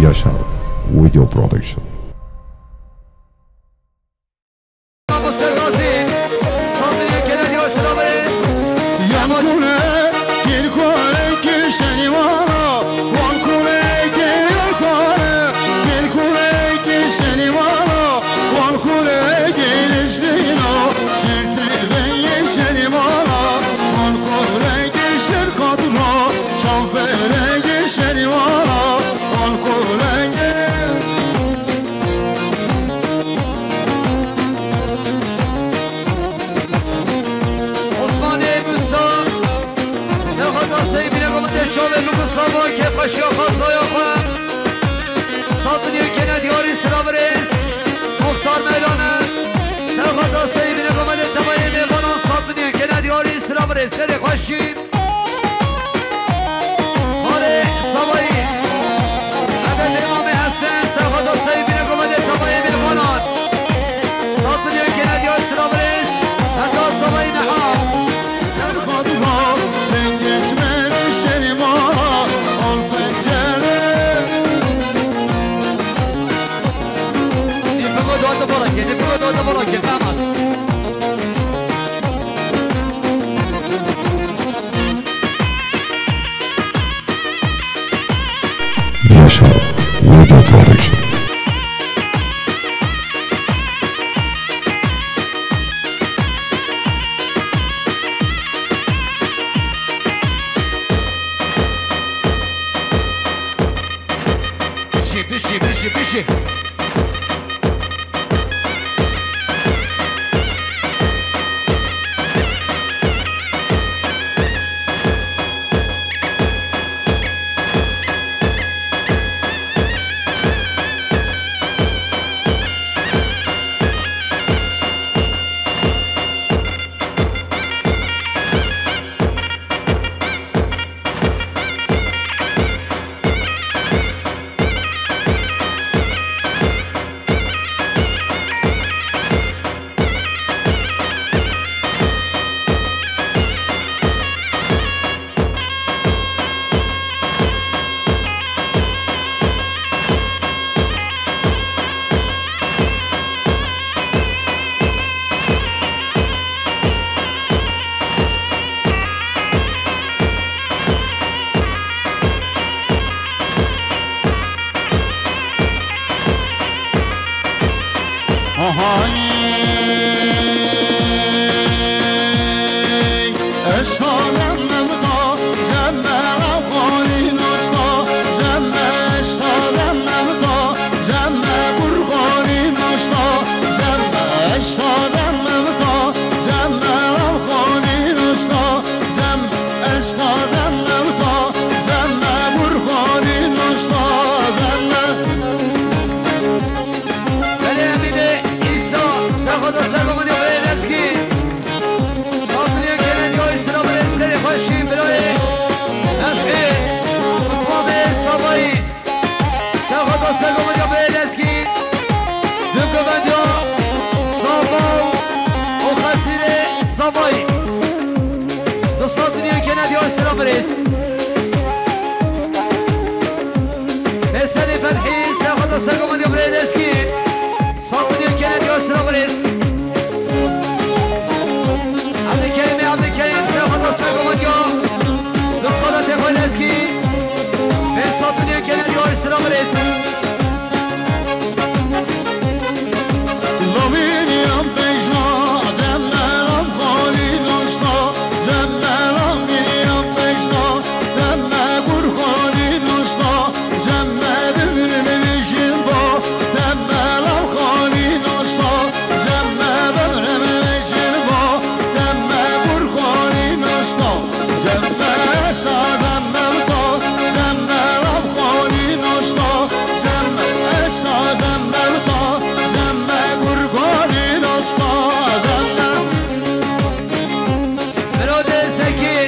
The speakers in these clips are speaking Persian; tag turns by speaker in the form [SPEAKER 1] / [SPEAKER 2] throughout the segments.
[SPEAKER 1] Yaşar Video Production.
[SPEAKER 2] Sabah ke paşa fazlaya koy Satınıyor gene diyarı sıravırız Muhtar meylanı Serhada seyibine komadet tabayı meyvanan Satınıyor gene diyarı sıravırız Seri koşayım Hale sabahı Edet İmam-ı Hasan Serhada seyibine komadet tabayı meyvanan Satınıyor gene diyarı sıravırız Hatta sabahı meham Serhadına ben geçmem şerim
[SPEAKER 1] Yaşar Video Production.
[SPEAKER 2] Pişi Eseri Fethi Sefada Sergoma diyor Breyleski Satınıyor gene diyor sıravırız Abdülkerim Sefada Sergoma diyor Rızkada Tekoyleski Ve satınıyor gene diyor sıravırız Laminiyam pejna Zemmelam hali noşta Zemmelam miniyam pejna Zemme kurhani noşta Zemme birbirine ba Zemmelam hali noşta Zemme birbirine ba Zemme kurhani noşta Zemme esta zemme uta Zemmelam hali noşta Zemme esta zemme uta Zemme kurhani noşta Zemme Merode Zeki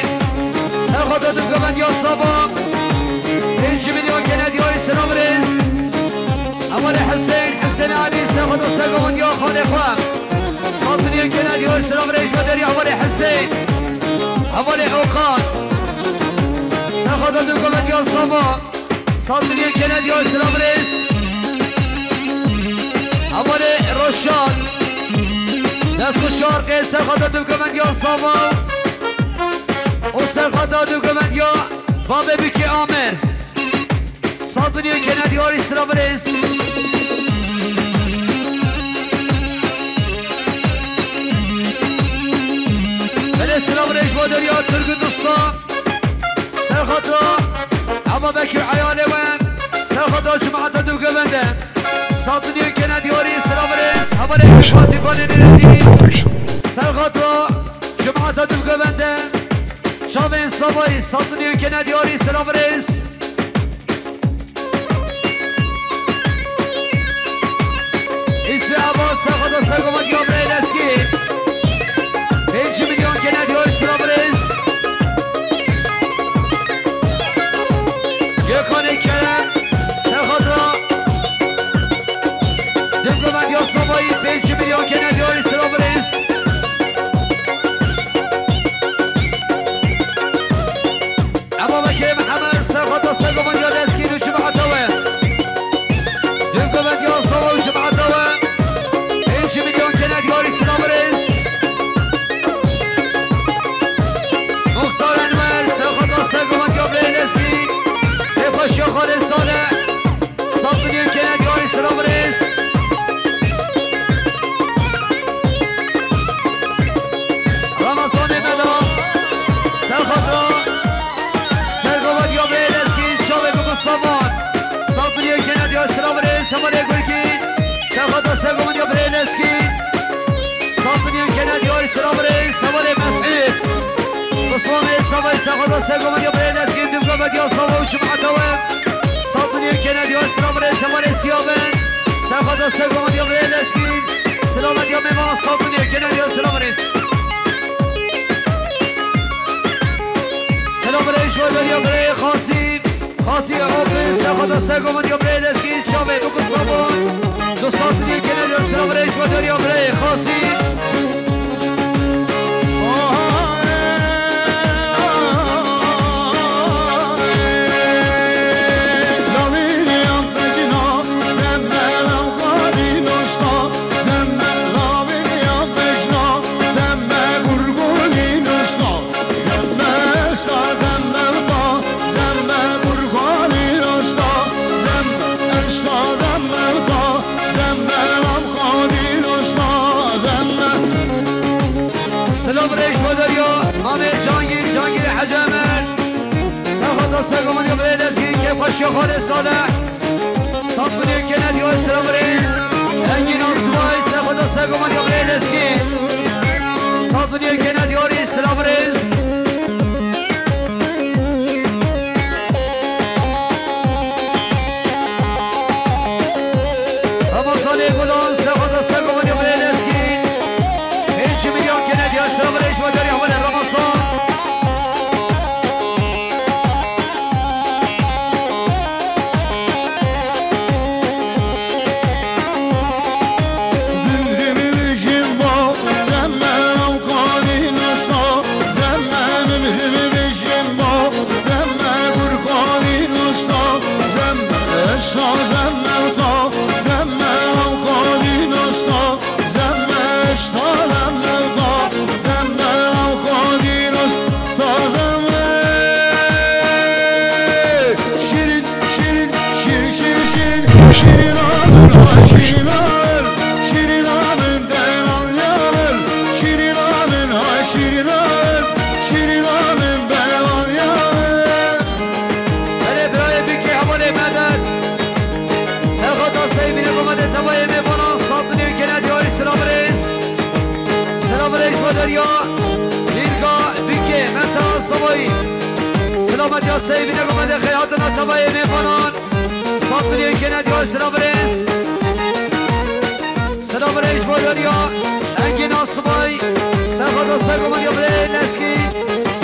[SPEAKER 2] Serhada Dükkamen diyor sabah 5 milyon gene diyor İslam'ız Amale Hüseyin Ali Serhada Sergama diyor Khalifa Satınıyor gene diyor İslam'ız Bederi Amale Hüseyin Amale Okan Serhada Dükkamen diyor sabah صادنی کنه دیو سلام رئیس اوله روشان دست و شارقه سرخاطا دو کمند یا صاوا و سرخاطا دو کمند یا بابه بکی آمر صادنی کنه دیو سلام رئیس بله سلام رئیس با دریا ترک دوستان سرخاطا اما بکی عیاله وین سرخاطا جماعت دو کمنده صادنی کنه دیو سلام رئیس اوله فاتح بانه نردی سرخاطا جماعت دو کمنده شاوین صابایی صادنی کنه دیو سلام رئیس اسم عباس سرخاطا سرگمان دیو برای لسکی 5 میلیون کنه دیو سلام رئیس یکانه کرم سرخاطا دمگمند یا صابایی 5 میلیون کنه دیو سلام رئیس اما بکر محمد سرخاطا سرگمان یا لسکی رو جمعتوه دمگمند یا صابایی جمعتوه 5 میلیون کنه دیو سلام رئیس مختار انور سرخاطا سرگمان یا برای لسکی پاشو خاله ساله صادنی کنه دیو سلام رئیس رمضان ملا سرخاطا سرگوان یا برای لسکی چاوه بگو سامان صادنی کنه دیو سلام رئیس هماله گرگی سرخاطا سرگوان یا برای لسکی صادنی کنه دیو سلام رئیس هماله مسعید بسوامه سوای سرخاطا سرگوان یا برای لسکی دمگوان یا سوای جمعتوه صادنی کنه دیو سلام رئیس هماله سیابن سرخاطا سرگوان یا برای لسکی سلامت یا میوان صادنی کنه دیو سلام رئیس سلام رئیس و یا برای خاصی عابد سرخاطا سرگوان یا برای لسکی چاوه بکن صابون دو صادنی کنه دیو سلام رئیس و یا برای خاصی سلام رئیس بادریا مامه جانگیر حجمر سرخاطا سرگوان یا برای لسکی که پاشی خاله ساله صادنی کنه دیو سلام رئیس انگین آسوای سرخاطا سرگوان یا برای لسکی صادنی کنه دیو سلام رئیس رمضان گلان سرخاطا سرگوان یا برای لسکی 5 میلیون کنه دیو سلام رئیس بادریا همون رمضان سلامت یا سیبی نگمده خیاتنا تبایی میفانان صادنی کنه دیو سلام رئیس سلام رئیس با دنیا انگین آسمای سرخاطا سرگوان یا برای لسکی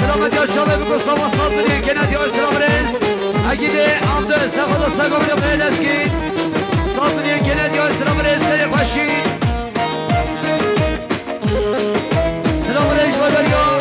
[SPEAKER 2] سلامت یا چاوه بگو ساوا صادنی کنه دیو سلام رئیس اگیده عمده سرخاطا سرگوان یا برای لسکی صادنی کنه دیو سلام رئیس خیلی خوشی سلام رئیس با دنیا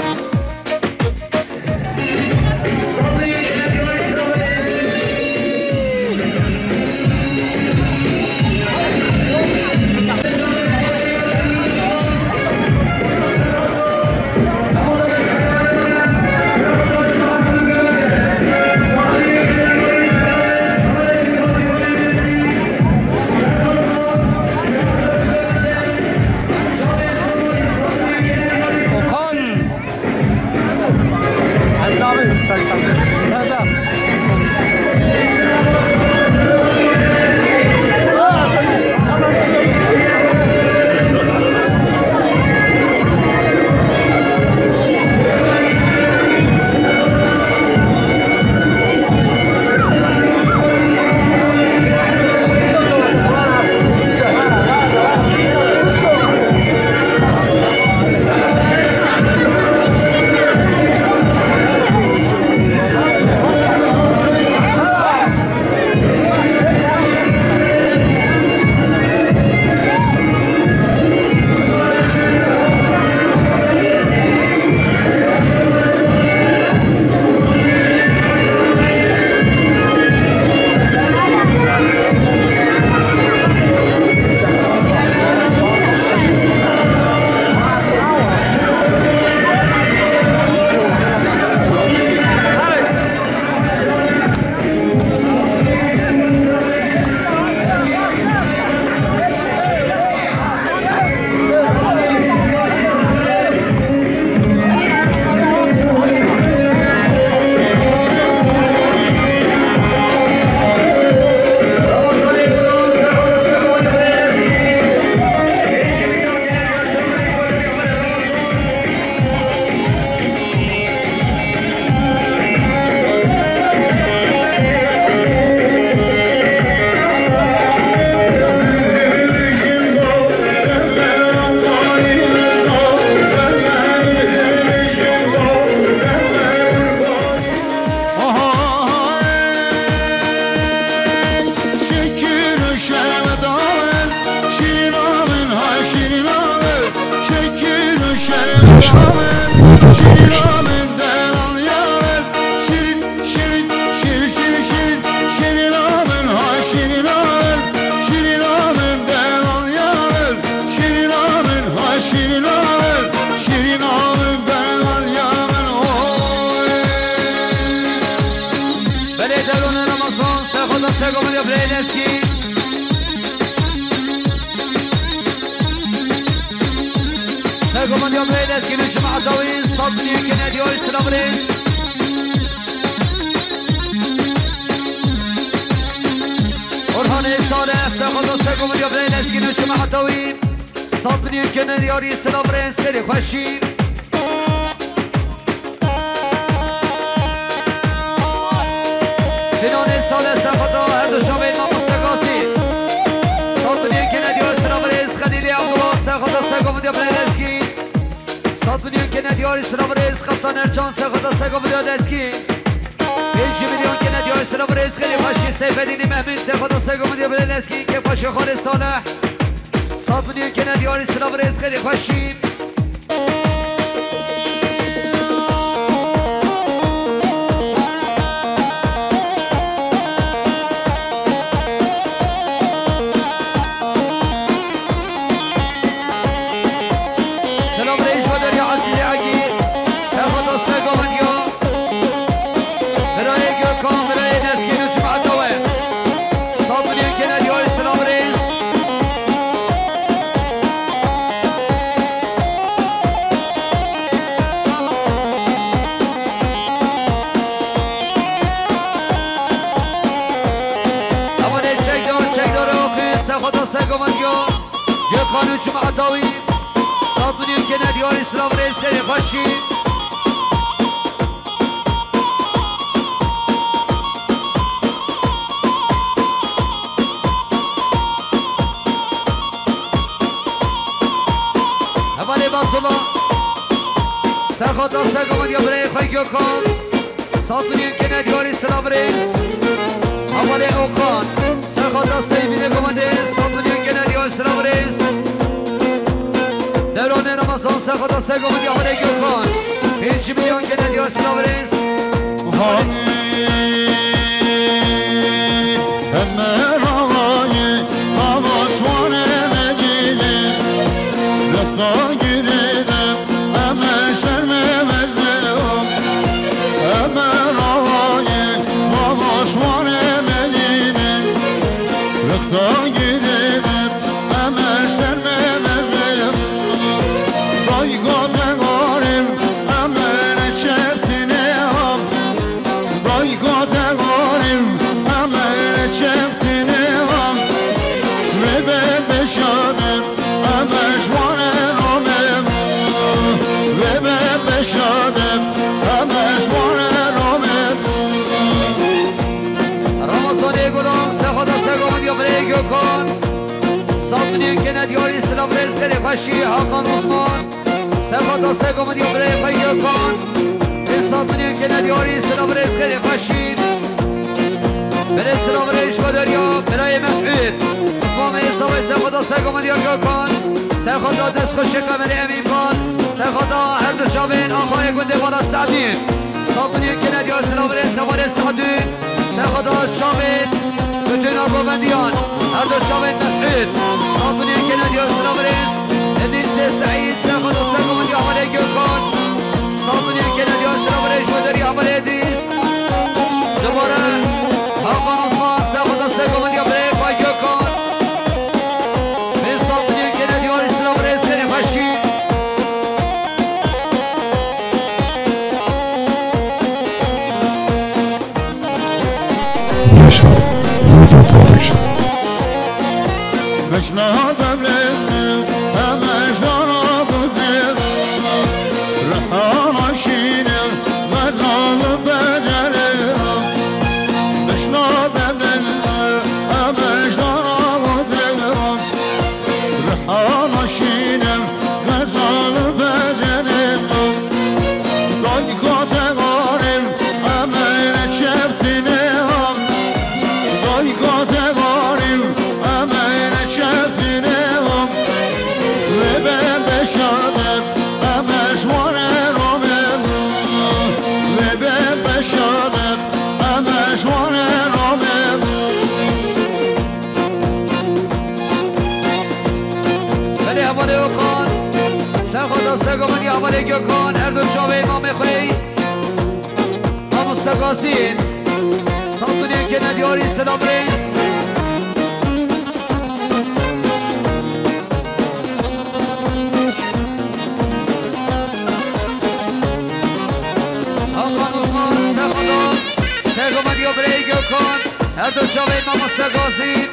[SPEAKER 2] برينسكي ساقو من يوم برينسكي نجمع الدوين صدني كنادي ويسلام برينس برهاني صالح ساقو من يوم برينسكي نجمع الدوين صدني كنادي ويسلام برينس خيري خوشين سنون سال سفتا هر دو شامل ما مستقاسی صدنی که ندیار سرابریز خلیلی عبدالله سخدا سگو بدیا برنسکی صدنی که ندیار سرابریز خفتان ارچان سخدا سگو بدیا دسکی 5 میلیون که ندیار سرابریز خیلی خوشی سیفدینی مهمین سخدا سگو بدیا برنسکی که خوشی خالص صالح صدنی که ندیار سرابریز خیلی خوشی خانو جمعه داوی صادونی که ندیار اسلام ریز خیلی خوشی اولی بطلا سرخاتا سرگامد یا برای خواهی گوکان صادونی که ندیار اسلام ریز اولی اوکان سرخاتا سیمینه گمانده صادونی که ندیار اسلام ریز درون رمضان سخدا سگو بدی حاله گلکان 5 میلیون که ندی اسلام ریز
[SPEAKER 3] همه آقای آواشوانه مدینه لطفا گیریدم همه شرم مجدلم همه آقای آواشوانه مدینه لطفا گیریدم همه شرم
[SPEAKER 2] صادنی که ندیاری اسلام ریز خیلی خوشی حاکان عثمان سخدا سگو مدیو برای خیلی کن صادنی که ندیاری اسلام ریز خیلی خوشی برای اسلام ریز بدریا برای مسعود اسلام ایساوی سخدا سگو مدیو کن سخدا دست خوش کمری امین کن سخدا هر دو جامین آقای گنده بالا سعدین صادنی که ندیاری اسلام ریز نوار سعدین سخدا جامین bütün Agobandiyan Erdo Şavet Mes'ud Sabuniye Kenedi Özlem Reis Edinse Said Sefad Osagom'un Yahmale Gökhan Sabuniye Kenedi Özlem Reis Vederi Yahmale Edis Duvara Hakan Osman Sefad Osagom'un Yahmale Bay Gökhan Ve Sabuniye Kenedi Özlem Reis Keni Faşi
[SPEAKER 1] Yaşar Video Production.
[SPEAKER 3] مشنا دبلتم همش دارا بزیم رحانا شینم غزال بجرم مشنا دبلتم همش دارا بزیم رحانا شینم غزال بجرم دایی کاته غارم همه شبتینم دایی کاته غارم همه شبتینم بشادم همش رامم بشادم همش رامم
[SPEAKER 2] ولی حواله کن سر خدا سگامونی حواله کن هر دو جاوه امام خوی ما مستقاسین سالتونی که ندیاری سلام ریس سرگمت یا برای گوکان هر دو جاوید ما مستقازی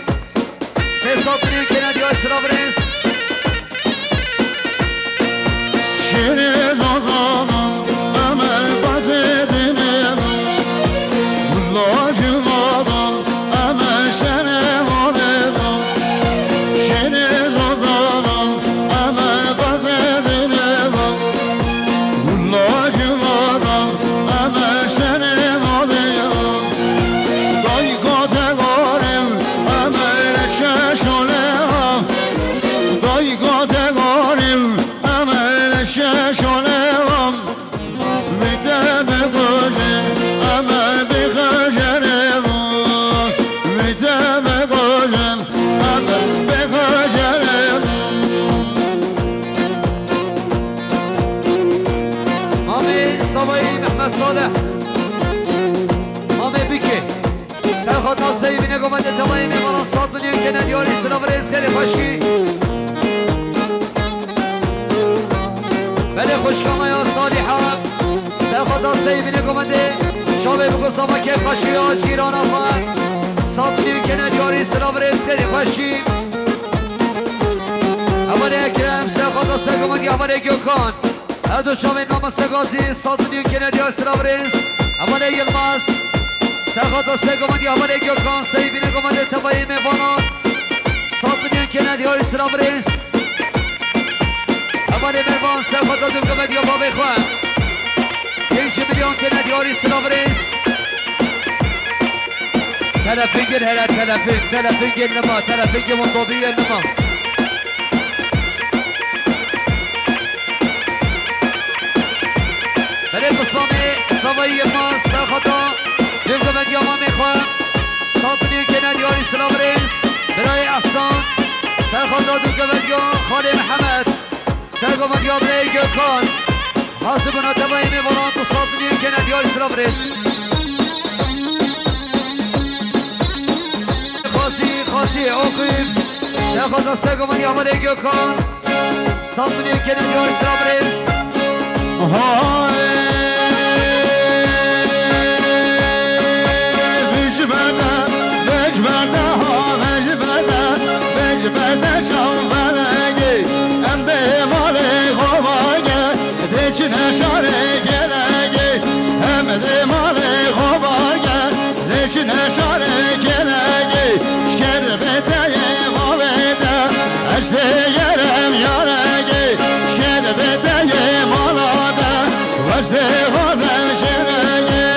[SPEAKER 2] 300 میلیون کند یا اسرا برنس
[SPEAKER 3] شیر زازانم امر بازدینم لاجی مادم امر شنوانم شیر زازانم امر بازدینم لاجی مادم امر شنوانم دای گاتگارم امر ششولم دای گاتگارم ششونم میده بگوشن امر بگوشنم میده بگوشن امر بگوشنم
[SPEAKER 2] مامی سوایی محمد صالح مامی بکی سرخواد ناسایی بینه گمانده تمایی میمانم 100 میلیون که ندیاری سلام رئیس خیلی خوشی بله خوشکامه یا صالحه سرخواد ناسایی بینه گمانده شابه بگو ساما که خوشی ها جیران آفن 100 میلیون که ندیاری سلام رئیس خیلی خوشی اول اکرم سرخواد ناسایی گمانده اول گوکان هر دو شامل مامستگازی 100 میلیون که ندیاری سلام رئیس اول یلماس سرخواد ناسایی گمانده اول گوکان سایی بینه گمانده تبایی میبانان 100 میلیون که ندیاری سلام رئیس اول مروان سرخواد دادون گمانده یا بابی خواه 1 میلیون که ندیاری سلام رئیس تلفنگل هلا تلفنگل نما تلفنگل منطوبیه نما بله قسمامه سوایی ما سرخطا دیم گمند یا ما میخواهم 100 میلیون که ندیاری سلام رئیس برای احسان سرخطا دیم گمند یا خالی محمد سرگمند یا برای گوکان حاضر بنا تبایی میبانان تو 100 میلیون که ندیاری سلام رئیس خاصی اوقیم سرخطا سرگمند یا برای گوکان 100 میلیون که ندیاری سلام رئیس
[SPEAKER 3] بده شام بلگی ام ده مالی خوباگه دیچ نشاره گلگی ام ده مالی خوباگه دیچ نشاره گلگی شکر بده خوبیده از دیگرم یارگی شکر بده مالاده وز دیگازم شرگی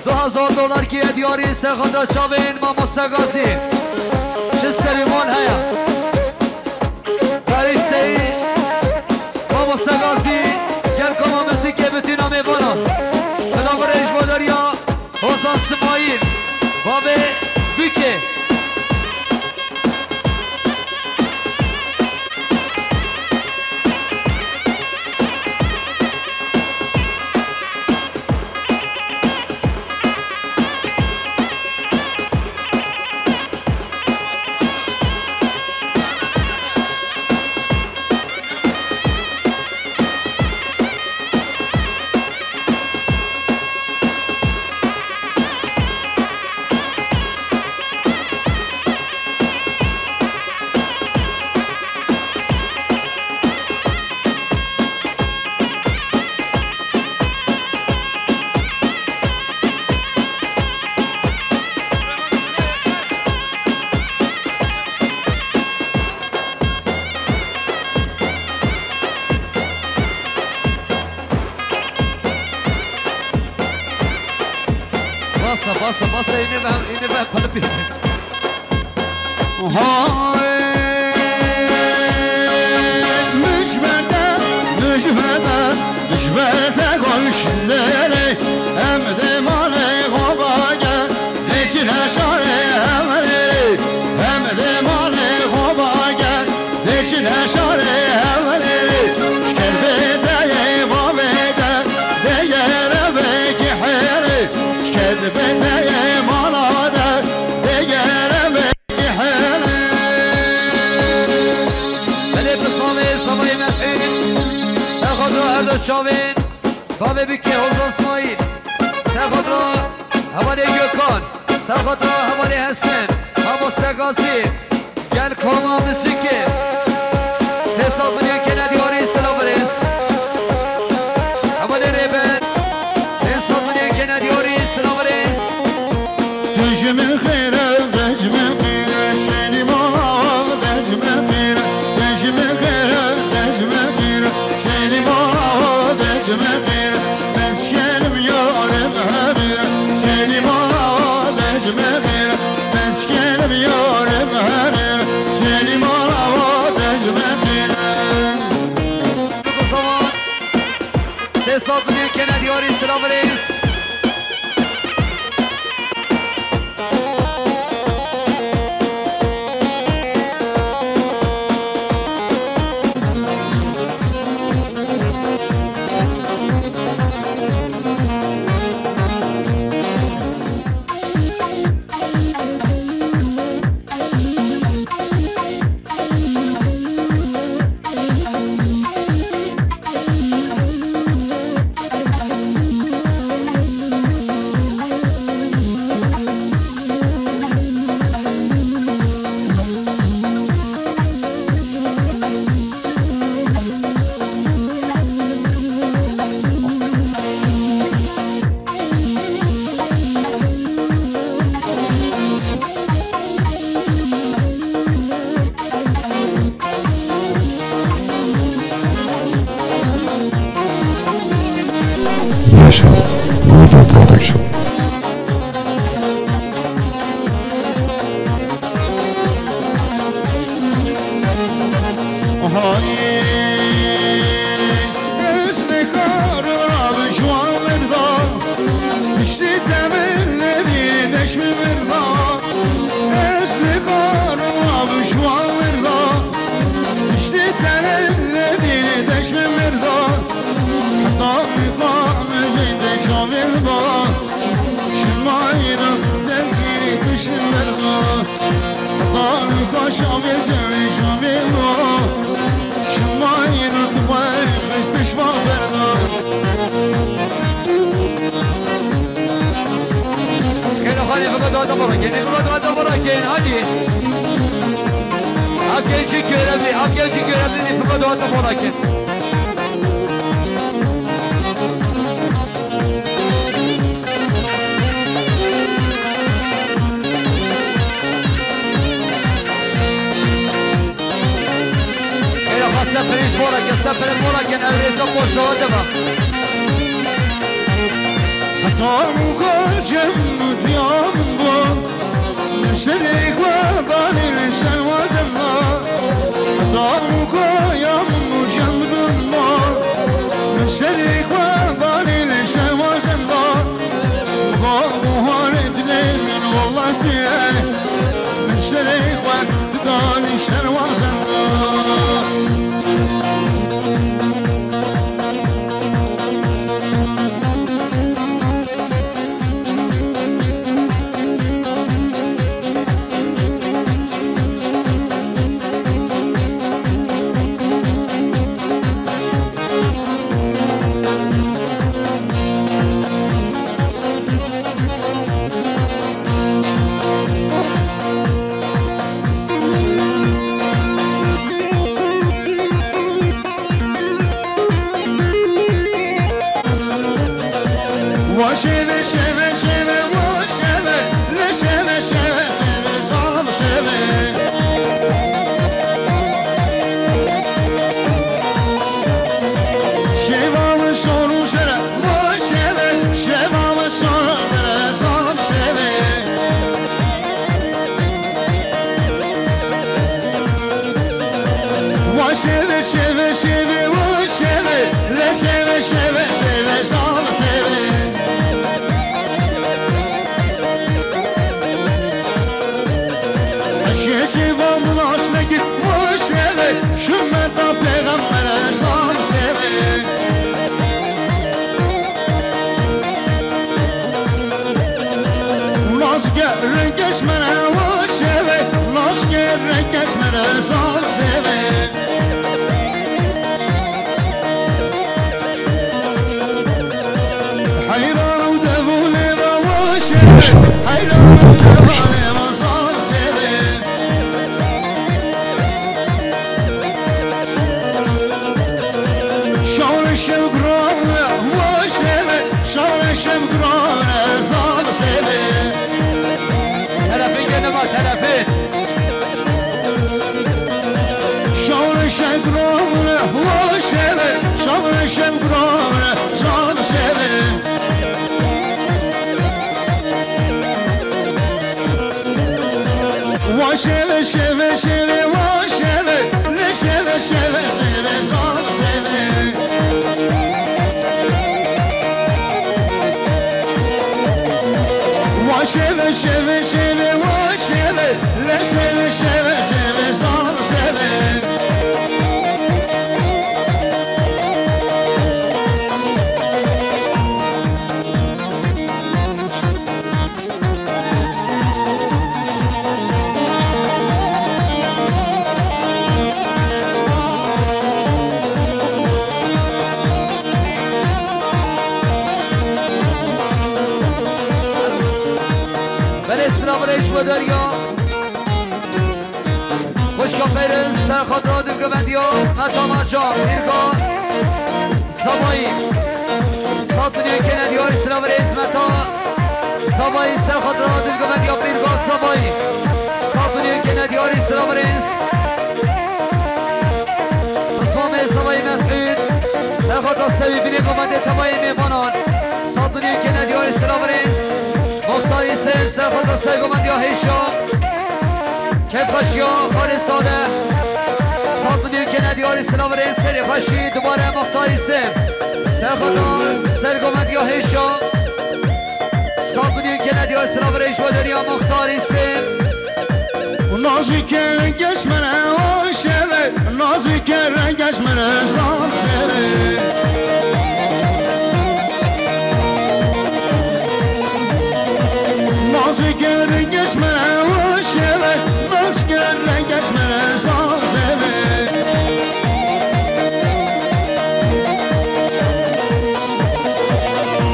[SPEAKER 2] $2000 کی دیاری سرخدا چاوین ما مستقاسی چه سریمان هیا بریسته ما مستقاسی گل کما موسیقی بتینا میبانا سلام ریش باداریا حسن سمایل باب بیکه basa yine ben palıp yedim.
[SPEAKER 3] Mücbete konuşları hem de male kobaga Decine şare hemleri hem de male kobaga Decine şare hemleri Şkerbeteye babede Deyere beki heri Şkerbeteye malade Deyere beki heri
[SPEAKER 2] Beni besame samayı mes'in Serkadro Erdo Çavin Baba Biki Hozan İsmail Serkadro Havali Gökhan Serkadro Havali Hasan Hava Segazi Gel Koma Müsiki Sesat Milyon Kennedy Ari Selamırız Havali Reben Sesat Milyon Kennedy Ari Selamırız
[SPEAKER 3] Dejme khira dejme khira Seni mala dejme khira Dejme khira dejme khira Seni mala dejme khira Meskenim yarım hadira Seni mala dejme khira Meskenim yarım hadira Seni mala dejme khira
[SPEAKER 2] Bu zaman Sesat Milyon Kennedy Ari Selamırız
[SPEAKER 1] Yaşam Video Production.
[SPEAKER 2] Hadi. Akgelci görevli nifaka doğata borakin. Seferis borakin, seferis borakin, evresa boşluğa devam.
[SPEAKER 3] Hatam koçum diyarım bu Neşerik ve balil şervadım var Hatam koyam cemdum var Neşerik ve balil şervadım var Buhar edilemin vallahi diye Neşerik ve balil şervadım var Şeve şeve şeve o şeve ne şeve şeve şeve canım şeve Şevalı soru şere o şeve şevalı soru şere canım şeve şeve şeve can seve Şeçi vamın aşına gitmiş eve Şümmeden peygambere can seve Naz geri geçmene o seve Naz geri geçmene can seve Hayranım devune o seve Hayranım devune can seve Şavre şevgrane o seve Şavre şevgrane can seve
[SPEAKER 2] Tarafın gene bak tarafın.
[SPEAKER 3] Şavre şevgrane o seve Şavre şevgrane can seve Va şeve şeve şeve va şeve Ne şeve şeve şeve can seve Va şeve şeve şeve va şeve Ne şeve şeve şeve can seve
[SPEAKER 2] دریا خوش کافرن سر خود را دو گوندیا مطامع جام بیرگاه زبایی ساتونی که ندیار اسلام رزمتا زبایی سر خود را دو گوندیا بیرگاه زبایی ساتونی که ندیار اسلام رز اسلام زبایی مسعود سر خود را سوی بینی گوونده تبایی میمانان ساتونی که ندیار اسلام رز مختاری سر سر خود را سیگومند یا هیشا کفش یا خالصانه ساتونی که ندیاری سلام رئیس خیلی خوشی دوباره مختاری سر خود را سرگومند یا هیشا ساتونی که ندیاری سلام رئیس بودر یا مختاری
[SPEAKER 3] نازی که رنگش منه او شده نازی که رنگش منه زان شده نازی که رنگش منه او شده نازی که رنگش منه زان شده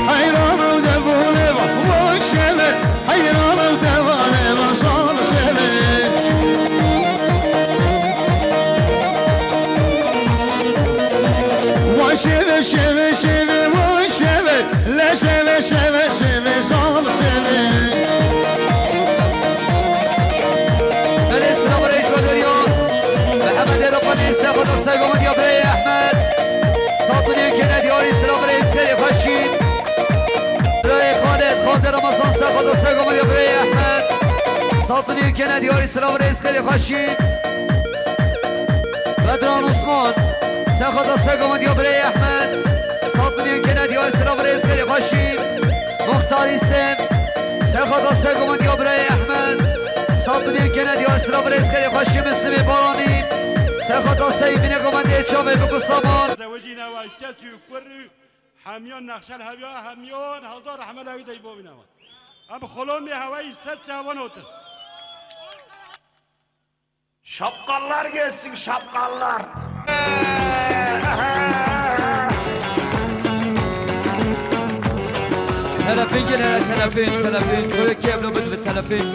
[SPEAKER 3] حیران و دوانه و شده حیران و دوانه و زان شده و شده شده شده و شده لشده شده شده زان شده
[SPEAKER 2] ساخد السيقومد يا بري احمد ساطني كنا دياري سلام رئيس خيري فشين بري خالد رمضان ساخد السيقومد يا بري احمد ساطني كنا دياري سلام رئيس خيري فشين بدران عثمان ساخد السيقومد يا بري احمد ساطني كنا دياري سلام رئيس خيري فشين مختاري سن ساخد السيقومد يا بري احمد ساطني كنا دياري سلام رئيس خيري فشين مسلمي باراني سرخط سيبين قمندي شامي بكو صامان
[SPEAKER 4] زوجينا والكتو كوري حميون نخشل هبيا حميون هزار حمل هوي دايبو بيناوا ام خلومي هواي ست çavan otur.
[SPEAKER 5] Şapkallar gelsin şapkallar.
[SPEAKER 2] تلفين قلنا تلفين كل كيف لو بدل التلفين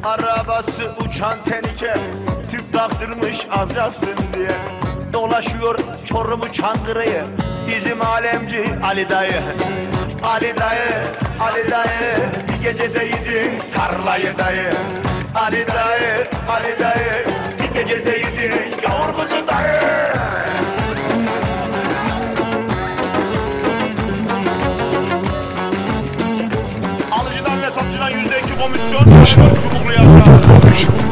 [SPEAKER 5] Arabası uçan tenike tüp taktırmış az yaksın diye dolaşıyor Çorum'u Çankırı'yı bizim alemci Ali dayı Ali dayı Ali dayı bir gecede yedin tarlayı dayı Ali dayı Ali dayı bir gecede yedin yavur kuzu dayı alıcıdan ve satıcıdan %2 komisyon çubuklu yaşa.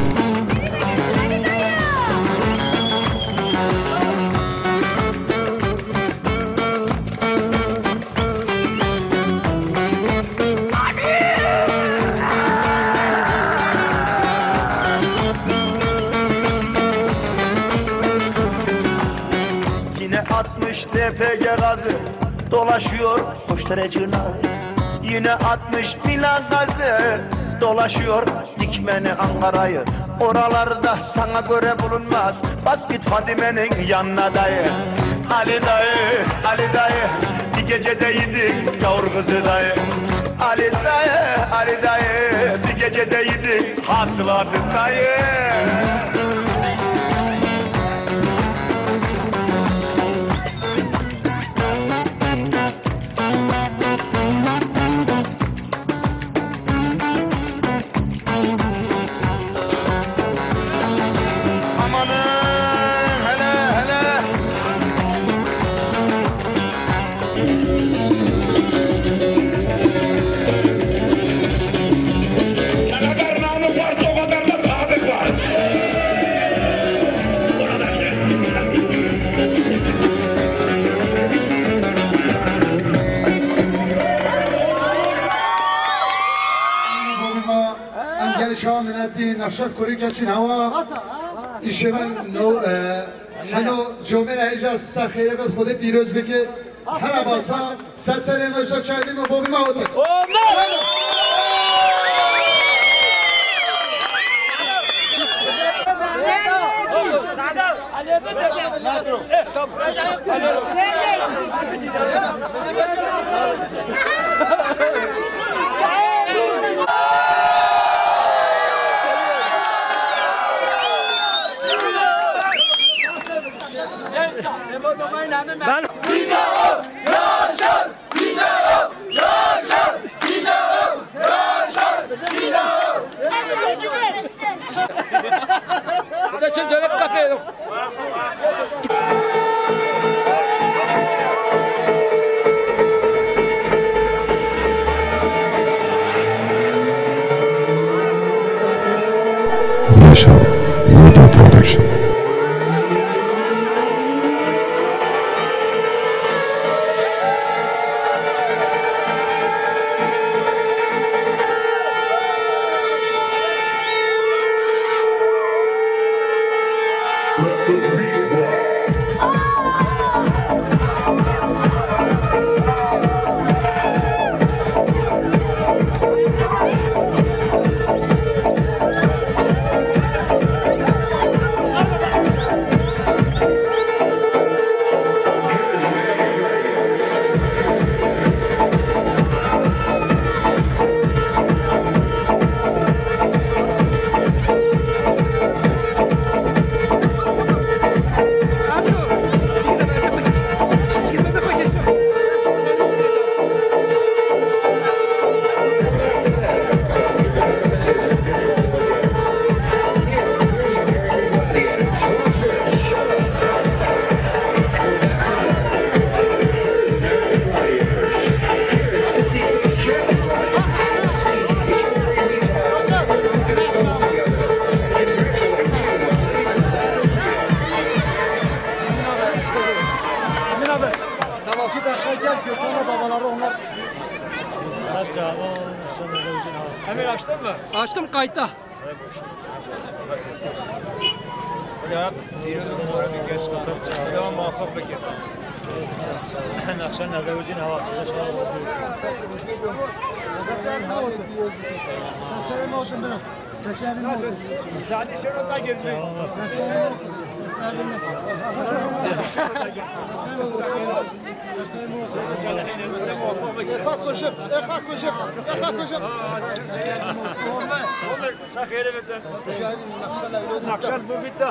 [SPEAKER 5] 60 LPG gazı dolaşıyor koşturucuna. Yine 60 Milan gazı dolaşıyor Dikmeni Ankara'yı. Oralarda sana göre bulunmaz. Bas git Fadime'nin yanına dayı. Ali dayı, Ali dayı, bir gecede yedik gavur kızı dayı. Ali dayı, Ali dayı, bir gecede yedik hasılatı dayı.
[SPEAKER 6] شاملتی نقشت کوری کشین هوا ایشه من نو هنو جمعه ایجا سخیره بر خود پیروز بکه هر باسا سسره موشا چایبی ما بومی ما ہوتا
[SPEAKER 1] Yaşam Video Production.
[SPEAKER 7] Hemen açtın mı?
[SPEAKER 8] Açtım kayıtta.
[SPEAKER 7] Nasılsın? Hadi abi. Bir geç tasarruf. Devam muvaffak bekle. Nakşan Nazavuzin hava. Zaten şunu da girmeyin. Nakşan bu bitti.